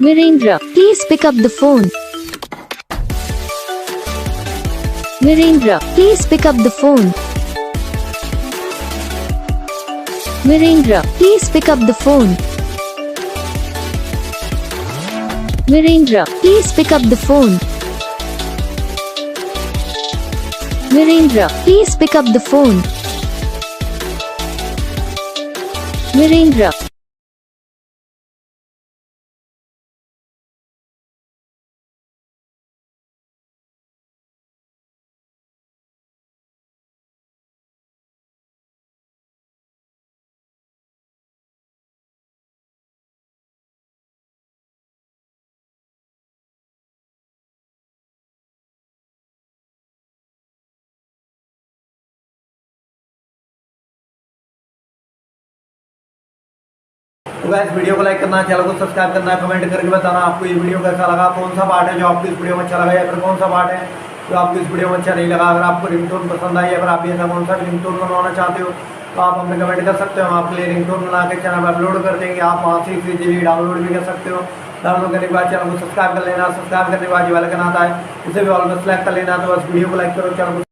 Virendra, please pick up the phone. Virendra, please pick up the phone. Virendra, please pick up the phone. Virendra, please pick up the phone. Virendra, please pick up the phone. Virendra. तो guys video को like करना, channel को subscribe करना, comment करके बताना आपको ये video कैसा लगा, कौन सा पार्ट है जो आपको इस वीडियो में अच्छा लगा या फिर कौन सा पार्ट है जो आपको इस वीडियो में अच्छा नहीं लगा। अगर आपको रिंगटोन पसंद आई, अगर आप ऐसा कौन सा रिंगटोन बनवाना चाहते हो तो आप हमें कमेंट कर सकते हो। हम आपके लिए रिंगटोन बना के चैनल पर अपलोड कर देंगे। आप वहाँ से इजीली डाउनलोड भी कर सकते हो। डाउनलोड करने के बाद चैनल को सब्सक्राइब कर लेना, सब्सक्राइब करने के बाद जो वाला आता है उसे भी ऑल में सेलेक्ट कर लेना। तो बस वीडियो को लाइक करो, चैनल को